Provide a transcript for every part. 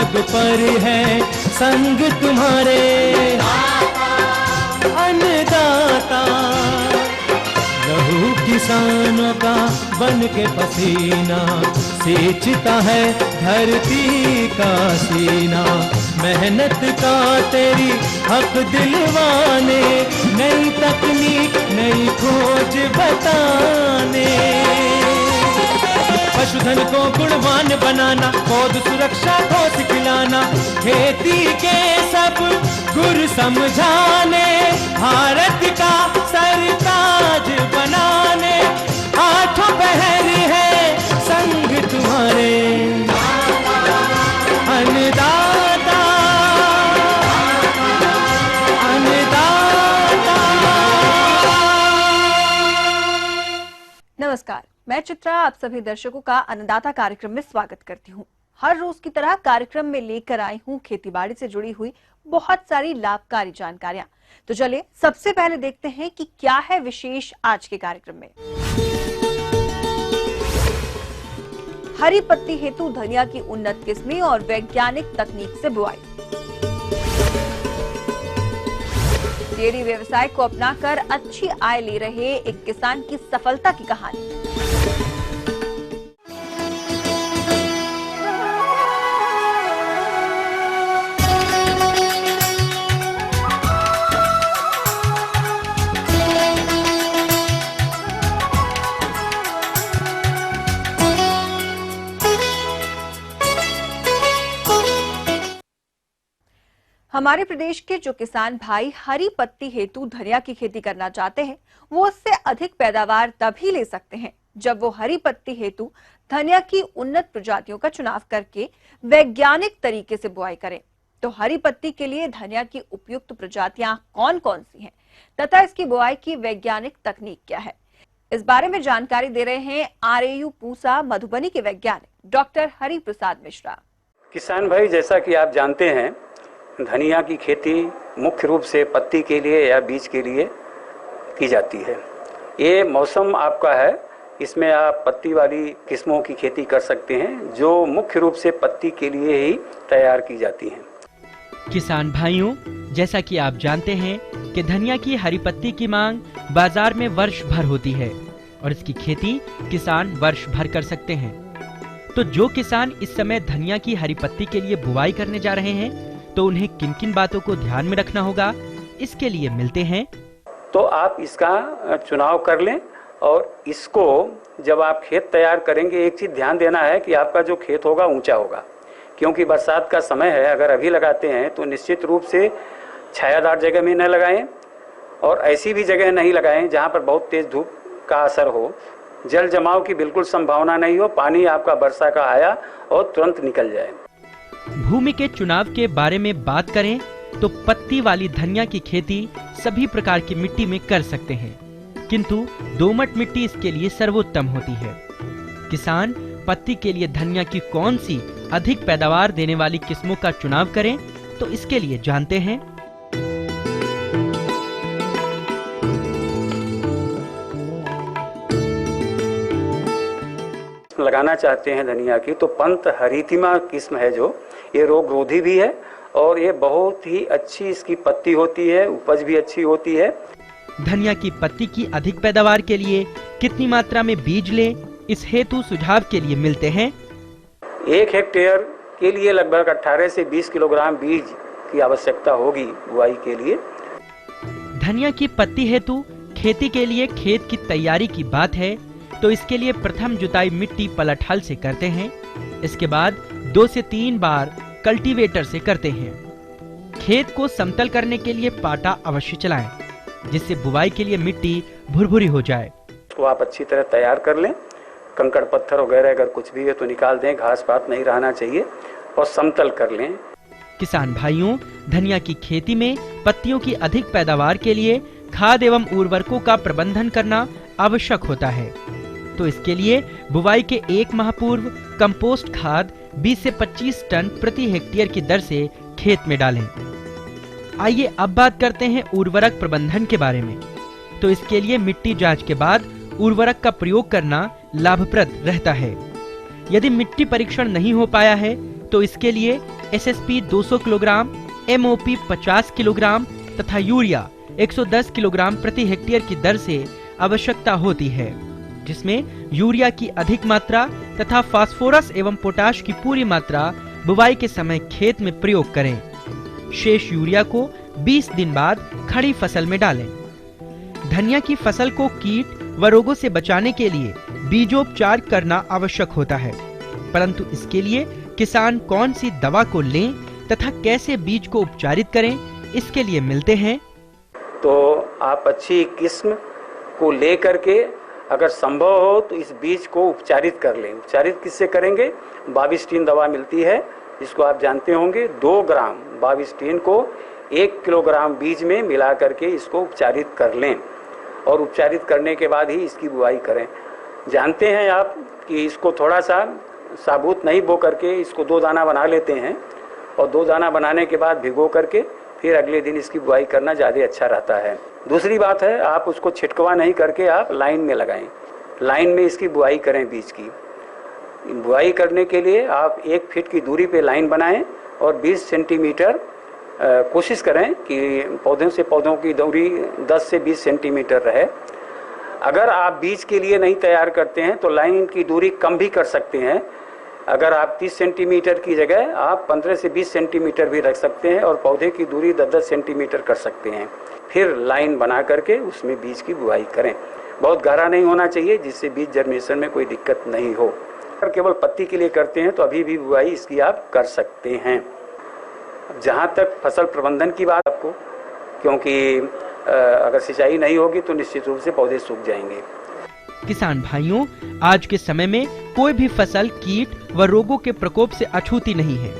जग पर है संग तुम्हारे अन्नदाता। लहू किसानों का बन के पसीना सींचता है धरती का सीना। मेहनत का तेरी हक दिलवाने, नई तकनीक नई खोज बताने। पशुधन को गुणवान बनाना, पौध सुरक्षा को सिखलाना, खेती के सब गुर समझाने, भारत का सरताज बनाने। आठों पहर है संग तुम्हारे अन्नदाता अन्नदाता। नमस्कार, मैं चित्रा आप सभी दर्शकों का अन्नदाता कार्यक्रम में स्वागत करती हूँ। हर रोज की तरह कार्यक्रम में लेकर आई हूँ खेतीबाड़ी से जुड़ी हुई बहुत सारी लाभकारी जानकारियां। तो चलिए सबसे पहले देखते हैं कि क्या है विशेष आज के कार्यक्रम में। हरी पत्ती हेतु धनिया की उन्नत किस्में और वैज्ञानिक तकनीक से बुआई। डेयरी व्यवसाय को अपनाकर अच्छी आय ले रहे एक किसान की सफलता की कहानी। हमारे प्रदेश के जो किसान भाई हरी पत्ती हेतु धनिया की खेती करना चाहते हैं, वो उससे अधिक पैदावार तभी ले सकते हैं जब वो हरी पत्ती हेतु धनिया की उन्नत प्रजातियों का चुनाव करके वैज्ञानिक तरीके से बुआई करें। तो हरी पत्ती के लिए धनिया की उपयुक्त प्रजातियां कौन कौन सी हैं तथा इसकी बुआई की वैज्ञानिक तकनीक क्या है, इस बारे में जानकारी दे रहे हैं RAU पूसा मधुबनी के वैज्ञानिक डॉक्टर हरि प्रसाद मिश्रा। किसान भाई, जैसा कि आप जानते हैं, धनिया की खेती मुख्य रूप से पत्ती के लिए या बीज के लिए की जाती है। ये मौसम आपका है, इसमें आप पत्ती वाली किस्मों की खेती कर सकते हैं जो मुख्य रूप से पत्ती के लिए ही तैयार की जाती हैं। किसान भाइयों, जैसा कि आप जानते हैं कि धनिया की हरी पत्ती की मांग बाजार में वर्ष भर होती है और इसकी खेती किसान वर्ष भर कर सकते हैं। तो जो किसान इस समय धनिया की हरी पत्ती के लिए बुआई करने जा रहे हैं, तो उन्हें किन किन बातों को ध्यान में रखना होगा, इसके लिए मिलते हैं। तो आप इसका चुनाव कर लें और इसको जब आप खेत तैयार करेंगे, एक चीज़ ध्यान देना है कि आपका जो खेत होगा ऊंचा होगा, क्योंकि बरसात का समय है। अगर अभी लगाते हैं तो निश्चित रूप से छायादार जगह में न लगाएं और ऐसी भी जगह नहीं लगाएं जहां पर बहुत तेज धूप का असर हो। जल जमाव की बिल्कुल संभावना नहीं हो, पानी आपका वर्षा का आया और तुरंत निकल जाए। भूमि के चुनाव के बारे में बात करें तो पत्ती वाली धनिया की खेती सभी प्रकार की मिट्टी में कर सकते हैं, किंतु दोमट मिट्टी इसके लिए सर्वोत्तम होती है। किसान पत्ती के लिए धनिया की कौन सी अधिक पैदावार देने वाली किस्मों का चुनाव करें, तो इसके लिए जानते हैं। लगाना चाहते हैं धनिया की, तो पंत हरितिमा किस्म है जो ये रोग रोधी भी है और ये बहुत ही अच्छी इसकी पत्ती होती है, उपज भी अच्छी होती है। धनिया की पत्ती की अधिक पैदावार के लिए कितनी मात्रा में बीज लें, इस हेतु सुझाव के लिए मिलते हैं। 1 हेक्टेयर के लिए लगभग 18 से 20 किलोग्राम बीज की आवश्यकता होगी बुआई के लिए। धनिया की पत्ती हेतु खेती के लिए खेत की तैयारी की बात है, तो इसके लिए प्रथम जुताई मिट्टी पलट हल से करते हैं। इसके बाद 2 से 3 बार कल्टीवेटर से करते हैं। खेत को समतल करने के लिए पाटा अवश्य चलाएं, जिससे बुवाई के लिए मिट्टी भुरभुरी हो जाए। तो आप अच्छी तरह तैयार कर लें। कंकड़ पत्थर वगैरह अगर कुछ भी है तो निकाल दें, घास पात नहीं रहना चाहिए और समतल कर लें। किसान भाइयों, धनिया की खेती में पत्तियों की अधिक पैदावार के लिए खाद एवं उर्वरकों का प्रबंधन करना आवश्यक होता है। तो इसके लिए बुवाई के 1 माह पूर्व कंपोस्ट खाद 20 से 25 टन प्रति हेक्टेयर की दर से खेत में डालें। आइए अब बात करते हैं उर्वरक प्रबंधन के बारे में। तो इसके लिए मिट्टी जांच के बाद उर्वरक का प्रयोग करना लाभप्रद रहता है। यदि मिट्टी परीक्षण नहीं हो पाया है तो इसके लिए एसएसपी 200 किलोग्राम, एमओपी 50 किलोग्राम तथा यूरिया 110 किलोग्राम प्रति हेक्टेयर की दर से आवश्यकता होती है, जिसमें यूरिया की अधिक मात्रा तथा फास्फोरस एवं पोटाश की पूरी मात्रा बुवाई के समय खेत में प्रयोग करें। शेष यूरिया को 20 दिन बाद खड़ी फसल में डालें। धनिया की फसल को कीट व रोगों से बचाने के लिए बीजोपचार करना आवश्यक होता है, परंतु इसके लिए किसान कौन सी दवा को लें तथा कैसे बीज को उपचारित करें, इसके लिए मिलते हैं। तो आप अच्छी किस्म को ले करके अगर संभव हो तो इस बीज को उपचारित कर लें। उपचारित किससे करेंगे? बाविस्टीन दवा मिलती है, जिसको आप जानते होंगे। 2 ग्राम बाविस्टीन को 1 किलोग्राम बीज में मिला करके इसको उपचारित कर लें और उपचारित करने के बाद ही इसकी बुआई करें। जानते हैं आप कि इसको थोड़ा सा साबुत नहीं बो करके इसको 2 दाना बना लेते हैं और 2 दाना बनाने के बाद भिगो करके फिर अगले दिन इसकी बुआई करना ज़्यादा अच्छा रहता है। दूसरी बात है, आप उसको छिटकवा नहीं करके आप लाइन में लगाएं। लाइन में इसकी बुआई करें। बीज की बुआई करने के लिए आप 1 फीट की दूरी पे लाइन बनाएं और 20 सेंटीमीटर कोशिश करें कि पौधों से पौधों की दूरी 10 से 20 सेंटीमीटर रहे। अगर आप बीज के लिए नहीं तैयार करते हैं तो लाइन की दूरी कम भी कर सकते हैं। अगर आप 30 सेंटीमीटर की जगह आप 15 से 20 सेंटीमीटर भी रख सकते हैं और पौधे की दूरी 10-10 सेंटीमीटर कर सकते हैं। फिर लाइन बना करके उसमें बीज की बुआई करें। बहुत गहरा नहीं होना चाहिए, जिससे बीज जर्मिनेशन में कोई दिक्कत नहीं हो। अगर केवल पत्ती के लिए करते हैं तो अभी भी बुआई इसकी आप कर सकते हैं। जहाँ तक फसल प्रबंधन की बात आपको, क्योंकि अगर सिंचाई नहीं होगी तो निश्चित रूप से पौधे सूख जाएंगे। किसान भाइयों, आज के समय में कोई भी फसल कीट व रोगों के प्रकोप से अछूती नहीं है,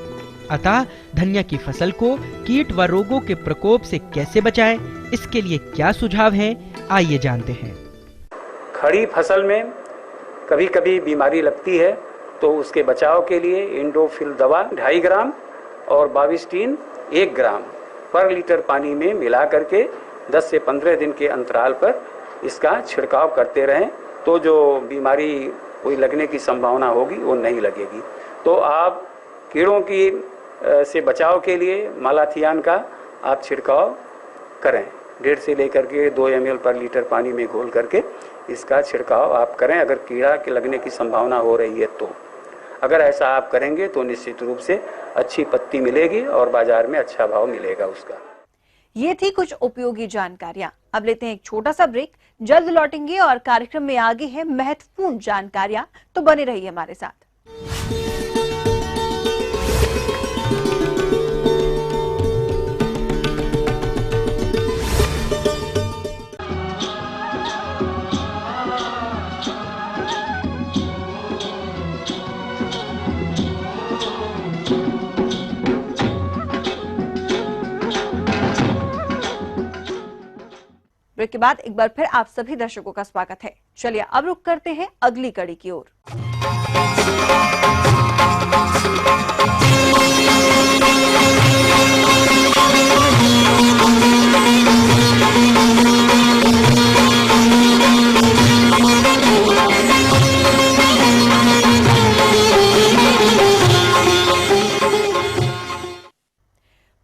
अतः धनिया की फसल को कीट व रोगों के प्रकोप से कैसे बचाएं, इसके लिए क्या सुझाव हैं, आइए जानते हैं। खड़ी फसल में कभी कभी बीमारी लगती है तो उसके बचाव के लिए इंडोफिल दवा 2.5 ग्राम और बाविस्टीन 1 ग्राम पर लीटर पानी में मिला करके 10 से 15 दिन के अंतराल पर इसका छिड़काव करते रहें, तो जो बीमारी कोई लगने की संभावना होगी वो नहीं लगेगी। तो आप कीड़ों की से बचाव के लिए मालाथियान का आप छिड़काव करें। 1.5 से लेकर के 2 ml पर लीटर पानी में घोल करके इसका छिड़काव आप करें अगर कीड़ा के लगने की संभावना हो रही है तो। अगर ऐसा आप करेंगे तो निश्चित रूप से अच्छी पत्ती मिलेगी और बाजार में अच्छा भाव मिलेगा उसका। ये थी कुछ उपयोगी जानकारियां। अब लेते हैं एक छोटा सा ब्रेक, जल्द लौटेंगे और कार्यक्रम में आगे है महत्वपूर्ण जानकारियां, तो बने रहिए हमारे साथ। ब्रेक के बाद एक बार फिर आप सभी दर्शकों का स्वागत है। चलिए अब रुक करते हैं अगली कड़ी की ओर।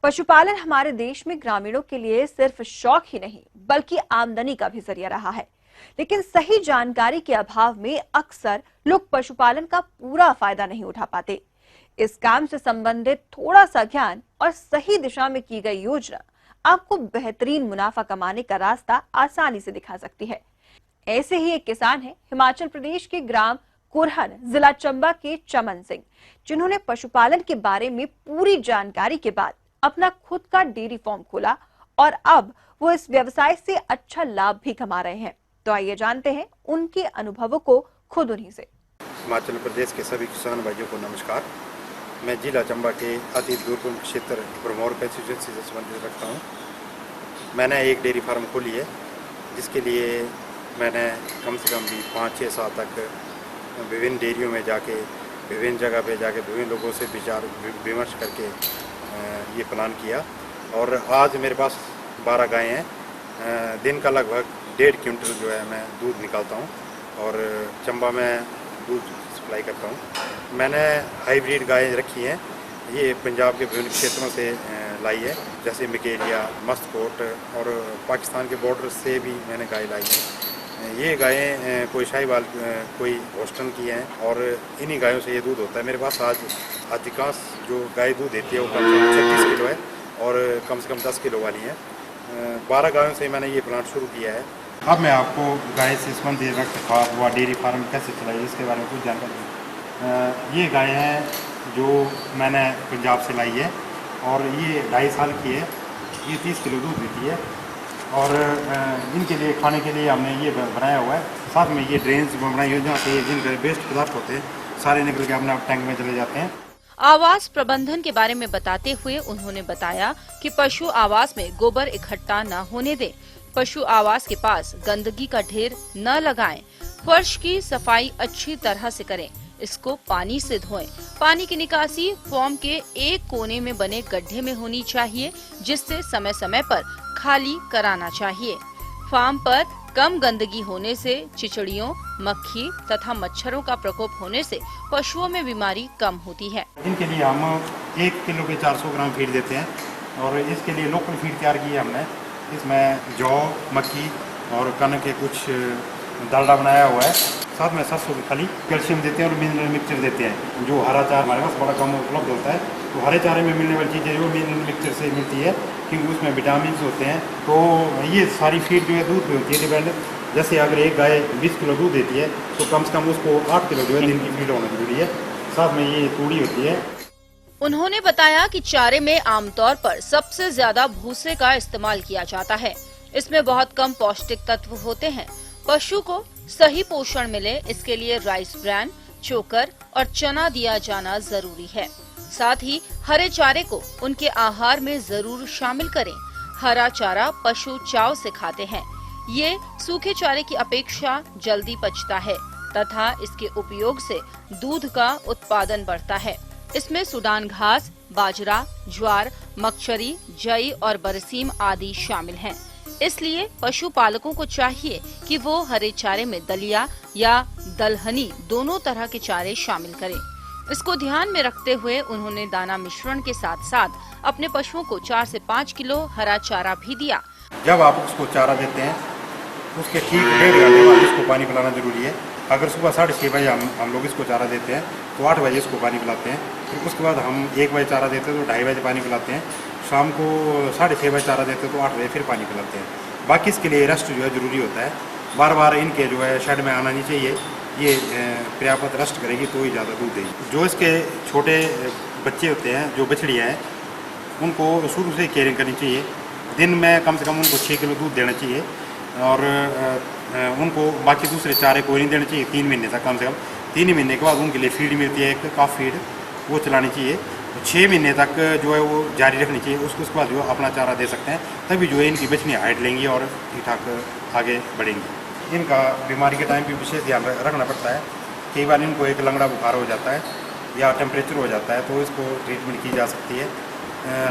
पशुपालन हमारे देश में ग्रामीणों के लिए सिर्फ शौक ही नहीं बल्कि आमदनी का भी जरिया रहा है, लेकिन सही जानकारी के अभाव में अक्सर लोग पशुपालन का पूरा फायदा नहीं उठा पाते। इस काम से संबंधित थोड़ा सा ज्ञान और सही दिशा में की गई योजना आपको बेहतरीन मुनाफा कमाने का रास्ता आसानी से दिखा सकती है। ऐसे ही एक किसान है हिमाचल प्रदेश के ग्राम कुरहन, जिला चंबा के चमन सिंह, जिन्होंने पशुपालन के बारे में पूरी जानकारी के बाद अपना खुद का डेयरी फार्म खोला और अब वो इस व्यवसाय से अच्छा लाभ भी कमा रहे हैं। तो आइए जानते हैं उनके अनुभवों को खुद उन्हीं से। हिमाचल प्रदेश के सभी किसान भाइयों को नमस्कार। मैं जिला चंबा के अति दुर्गम क्षेत्र ब्रह्मौर कंस्टिट्यूंसी से संबंधित रखता हूँ। मैंने एक डेयरी फार्म खोली है, जिसके लिए मैंने कम से कम भी 5-6 साल तक विभिन्न डेयरियों में जाके, विभिन्न जगह पे जाके, विभिन्न लोगों से विचार विमर्श करके ये प्लान किया। और आज मेरे पास 12 गायें हैं। दिन का लगभग 1.5 क्विंटल जो है मैं दूध निकालता हूँ और चंबा में दूध सप्लाई करता हूँ। मैंने हाइब्रिड गायें रखी हैं, ये पंजाब के विभिन्न क्षेत्रों से लाई है, जैसे मकेरिया, मस्तकोट और पाकिस्तान के बॉर्डर से भी मैंने गाय लाई है। ये गायें कोई शाहीवाल कोई होस्टन की हैं और इन्हीं गायों से ये दूध होता है। मेरे पास आज अधिकांश जो गाय दूध देती है वो कम से कम 36 किलो है और कम से कम 10 किलो वाली है। 12 गायों से मैंने ये प्लांट शुरू किया है। अब मैं आपको गाय से संबंधित रखरखाव व डेयरी फार्म कैसे चलाई इसके बारे में कुछ जानकारी दूँ। ये गाय है जो मैंने पंजाब से लाई है और ये 2.5 साल की है। ये 30 किलो दूध देती है और इनके लिए खाने के लिए हमने ये बनाया हुआ है। साथ में ये ड्रेन्स बनाई हुई जहाँ से जिनके वेस्ट पदार्थ होते हैं सारे निकल के अपने टैंक में चले जाते हैं। आवास प्रबंधन के बारे में बताते हुए उन्होंने बताया कि पशु आवास में गोबर इकट्ठा न होने दें, पशु आवास के पास गंदगी का ढेर न लगाएं, फर्श की सफाई अच्छी तरह से करें, इसको पानी से धोएं। पानी की निकासी फॉर्म के एक कोने में बने गड्ढे में होनी चाहिए, जिससे समय समय पर खाली कराना चाहिए। फार्म पर कम गंदगी होने से चिचड़ियों, मक्खी तथा मच्छरों का प्रकोप होने से पशुओं में बीमारी कम होती है। इनके लिए हम 1 किलो के 400 ग्राम फीड देते हैं और इसके लिए लोकल फीड तैयार की है हमने। इसमें जौ, मक्की और कनक के कुछ डालडा बनाया हुआ है। साथ में सरसों की खली, कैल्शियम देते हैं और मिनरल मिक्सचर देते हैं। जो हरा चारा हमारे पास बड़ा कम उपलब्ध होता है, तो हरे चारे में मिलने वाली चीज़ें जो मिनरल मिक्सचर से मिलती है क्योंकि उसमें विटामिन होते हैं। तो ये सारी फीड जो है दूध पे होती है डिपेंड। जैसे अगर एक गाय 20 किलो दूध देती है तो कम से कम उसको 8 किलो जो है दिन की फीड होना जरूरी है। साथ में ये तूड़ी होती है। उन्होंने बताया कि चारे में आमतौर पर सबसे ज्यादा भूसे का इस्तेमाल किया जाता है। इसमें बहुत कम पौष्टिक तत्व होते हैं। पशु को सही पोषण मिले इसके लिए राइस ब्रैन, चोकर और चना दिया जाना जरूरी है। साथ ही हरे चारे को उनके आहार में जरूर शामिल करें। हरा चारा पशु चाव से खाते हैं। ये सूखे चारे की अपेक्षा जल्दी पचता है तथा इसके उपयोग से दूध का उत्पादन बढ़ता है। इसमें सूडान घास, बाजरा, ज्वार, मक्खरी, जई और बरसीम आदि शामिल हैं। इसलिए पशुपालकों को चाहिए कि वो हरे चारे में दलिया या दलहनी दोनों तरह के चारे शामिल करें। इसको ध्यान में रखते हुए उन्होंने दाना मिश्रण के साथ साथ अपने पशुओं को 4 से 5 किलो हरा चारा भी दिया। जब आप उसको चारा देते हैं उसके ठीक 1.5 घंटे बाद इसको पानी पिलाना जरूरी है। अगर सुबह 6:30 बजे हम लोग इसको चारा देते हैं तो 8 बजे इसको पानी पिलाते हैं। फिर उसके बाद हम 1 बजे चारा देते हैं तो 2:30 बजे पानी पिलाते हैं। शाम को 6:30 बजे चारा देते हैं तो 8 बजे फिर पानी पिलाते हैं। बाकी इसके लिए रेस्ट जो है ज़रूरी होता है। बार बार इनके जो है शेड में आना नहीं चाहिए। ये पर्याप्त रेस्ट करेगी तो ही ज़्यादा दूध देगी। जो इसके छोटे बच्चे होते हैं, जो बछड़ियाँ हैं, उनको शुरू से केयरिंग करनी चाहिए। दिन में कम से कम उनको 6 किलो दूध देना चाहिए और उनको बाकी दूसरे चारे कोई नहीं देना चाहिए 3 महीने तक। कम से कम 3 महीने के बाद उनके लिए फीड मिलती है, एक काफ फीड, वो चलानी चाहिए। 6 महीने तक जो है वो जारी रखनी चाहिए। उसके बाद जो अपना चारा दे सकते हैं, तभी जो है इनकी बछड़ियाँ हाइट लेंगी और ठीक ठाक आगे बढ़ेंगी। इनका बीमारी के टाइम पे विशेष ध्यान रखना पड़ता है। कई बार इनको एक लंगड़ा बुखार हो जाता है या टेम्परेचर हो जाता है तो इसको ट्रीटमेंट की जा सकती है।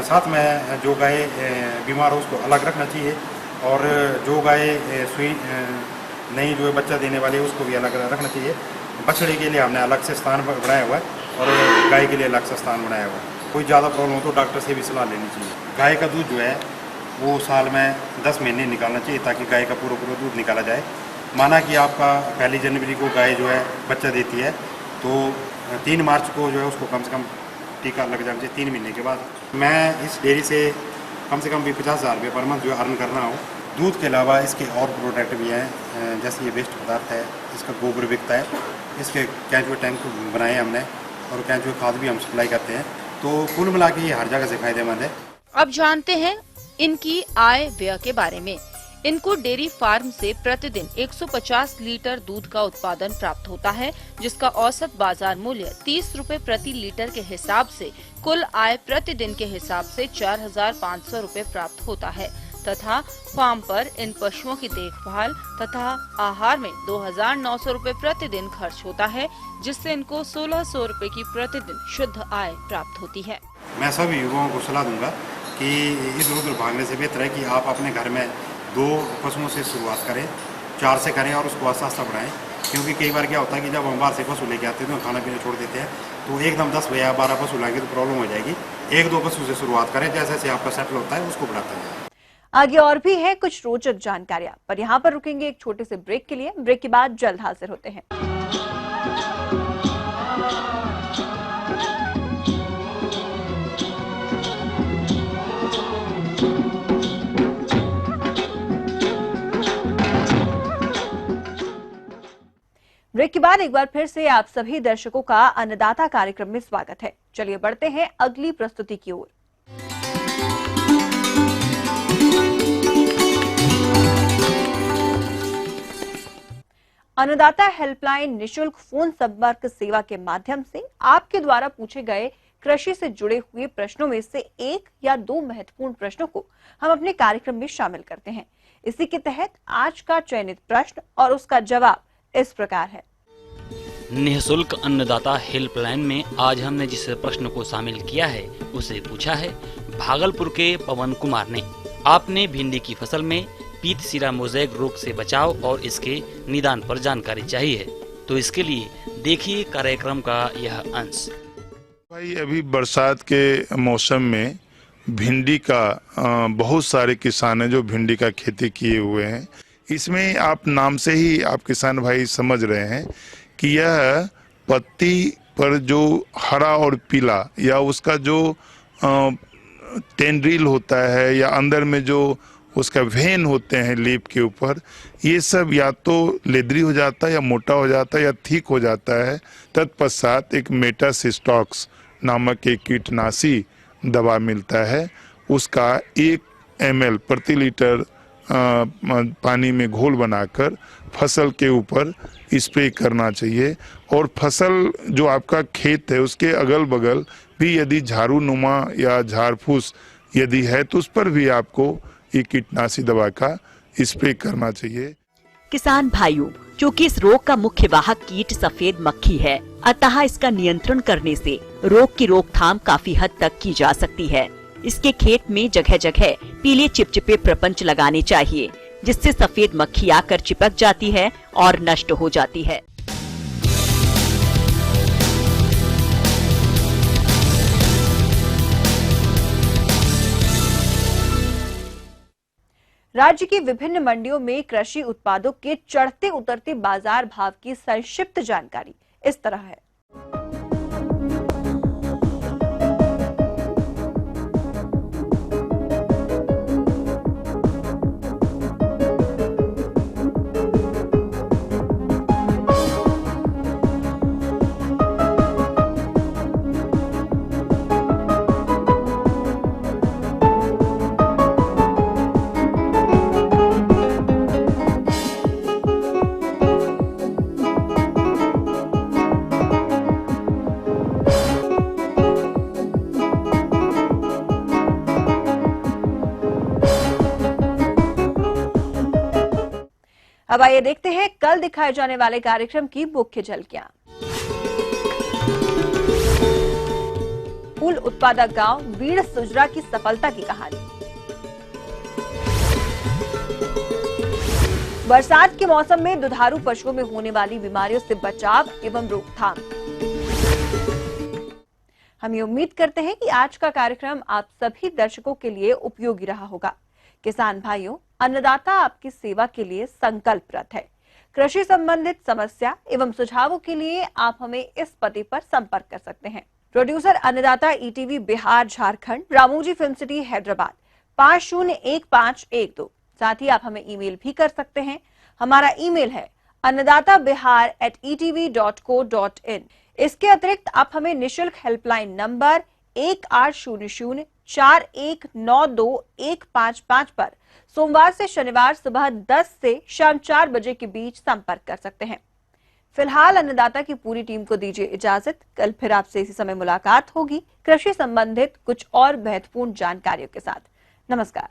साथ में जो गाय बीमार हो उसको अलग रखना चाहिए और जो गाय सुई नई जो है बच्चा देने वाली है उसको भी अलग रखना चाहिए। बछड़े के लिए हमने अलग से स्थान बनाया हुआ है और गाय के लिए अलग से स्थान बनाया हुआ है। कोई ज़्यादा प्रॉब्लम हो तो डॉक्टर से भी सलाह लेनी चाहिए। गाय का दूध जो है वो साल में 10 महीने निकालना चाहिए ताकि गाय का पूरा दूध निकाला जाए। माना कि आपका 1 जनवरी को गाय जो है बच्चा देती है तो 3 मार्च को जो है उसको कम से कम टीका लग जाना चाहिए 3 महीने के बाद। मैं इस डेयरी से कम से कम भी 50,000 रुपये पर मंथ जो अर्न कर रहा हूँ। दूध के अलावा इसके और प्रोडक्ट भी हैं, जैसे ये वेस्ट पदार्थ है, इसका गोबर बिकता है, इसके केंचुए टैंक बनाए हमने और केंचुए खाद भी हम सप्लाई करते हैं। तो कुल मिला के ये हर जगह से फायदेमंद है। अब जानते हैं इनकी आय व्यय के बारे में। इनको डेयरी फार्म से प्रतिदिन 150 लीटर दूध का उत्पादन प्राप्त होता है, जिसका औसत बाजार मूल्य 30 रुपए प्रति लीटर के हिसाब से कुल आय प्रतिदिन के हिसाब से 4,500 रुपए प्राप्त होता है तथा फार्म पर इन पशुओं की देखभाल तथा आहार में 2,900 रुपए प्रतिदिन खर्च होता है, जिससे इनको 1,600 रुपए की प्रतिदिन शुद्ध आय प्राप्त होती है। मैं सभी युवाओं को सलाह दूंगा कि इधर उधर भागने से बेहतर है कि आप अपने घर में 2 पशुओं से शुरुआत करें, 4 से करें और उसको आस्ता आस्ता बढ़ाएं। क्योंकि कई बार क्या होता है कि जब हम बाहर से पशु लेके आते हैं तो खाना पीना छोड़ देते हैं तो एकदम 10 या 12 पशु लाएंगे तो प्रॉब्लम हो जाएगी। 1-2 पशु से शुरुआत करें, जैसे जैसे आपका सेटल होता है उसको बढ़ाता है। आगे और भी है कुछ रोचक जानकारियां, पर यहाँ पर रुकेंगे एक छोटे से ब्रेक के लिए। ब्रेक के बाद जल्द हाजिर होते हैं। ब्रेक के बाद एक बार फिर से आप सभी दर्शकों का अन्नदाता कार्यक्रम में स्वागत है। चलिए बढ़ते हैं अगली प्रस्तुति की ओर। अन्नदाता हेल्पलाइन निशुल्क फोन संपर्क सेवा के माध्यम से आपके द्वारा पूछे गए कृषि से जुड़े हुए प्रश्नों में से 1 या 2 महत्वपूर्ण प्रश्नों को हम अपने कार्यक्रम में शामिल करते हैं। इसी के तहत आज का चयनित प्रश्न और उसका जवाब इस प्रकार है। निःशुल्क अन्नदाता हेल्पलाइन में आज हमने जिस प्रश्न को शामिल किया है उसे पूछा है भागलपुर के पवन कुमार ने। आपने भिंडी की फसल में पीत सिरा मोज़ेक रोग से बचाव और इसके निदान पर जानकारी चाहिए, तो इसके लिए देखिए कार्यक्रम का यह अंश। भाई, अभी बरसात के मौसम में भिंडी का बहुत सारे किसान हैं जो भिंडी का खेती किए हुए हैं। इसमें आप नाम से ही आप किसान भाई समझ रहे हैं कि यह पत्ती पर जो हरा और पीला या उसका जो टेंड्रिल होता है या अंदर में जो उसका वेन होते हैं लीफ के ऊपर, ये सब या तो लेदरी हो जाता है या मोटा हो जाता है या ठीक हो जाता है। तत्पश्चात एक मेटासिस्टॉक्स नामक एक कीटनाशी दवा मिलता है, उसका 1 ml प्रति लीटर पानी में घोल बनाकर फसल के ऊपर स्प्रे करना चाहिए। और फसल जो आपका खेत है उसके अगल बगल भी यदि झाड़ू नुमा या झाड़ फूस यदि है तो उस पर भी आपको ये कीटनाशी दवा का स्प्रे करना चाहिए। किसान भाइयों, चूँकि इस रोग का मुख्य वाहक कीट सफेद मक्खी है, अतः इसका नियंत्रण करने से रोग की रोकथाम काफी हद तक की जा सकती है। इसके खेत में जगह जगह पीले चिपचिपे प्रपंच लगाने चाहिए, जिससे सफेद मक्खी आकर चिपक जाती है और नष्ट हो जाती है। राज्य की विभिन्न मंडियों में कृषि उत्पादों के चढ़ते उतरते बाजार भाव की संक्षिप्त जानकारी इस तरह है। अब आइए देखते हैं कल दिखाए जाने वाले कार्यक्रम की मुख्य झलकियां। फूल उत्पादक गांव बीड़ सुजरा की सफलता की कहानी। बरसात के मौसम में दुधारू पशुओं में होने वाली बीमारियों से बचाव एवं रोकथाम। हम ये उम्मीद करते हैं कि आज का कार्यक्रम आप सभी दर्शकों के लिए उपयोगी रहा होगा। किसान भाइयों, अन्नदाता आपकी सेवा के लिए संकल्परत है। कृषि संबंधित समस्या एवं सुझावों के लिए आप हमें इस पते पर संपर्क कर सकते हैं। प्रोड्यूसर अन्नदाता ETV Bihar Jharkhand, Ramoji film city Hyderabad 501512। साथ ही आप हमें ईमेल भी कर सकते हैं। हमारा ईमेल है annadatabihar@etv.co.in। इसके अतिरिक्त आप हमें निशुल्क हेल्पलाइन नंबर 180041921555 पर सोमवार से शनिवार सुबह 10 से शाम 4 बजे के बीच संपर्क कर सकते हैं। फिलहाल अन्नदाता की पूरी टीम को दीजिए इजाजत। कल फिर आपसे इसी समय मुलाकात होगी कृषि संबंधित कुछ और महत्वपूर्ण जानकारियों के साथ। नमस्कार।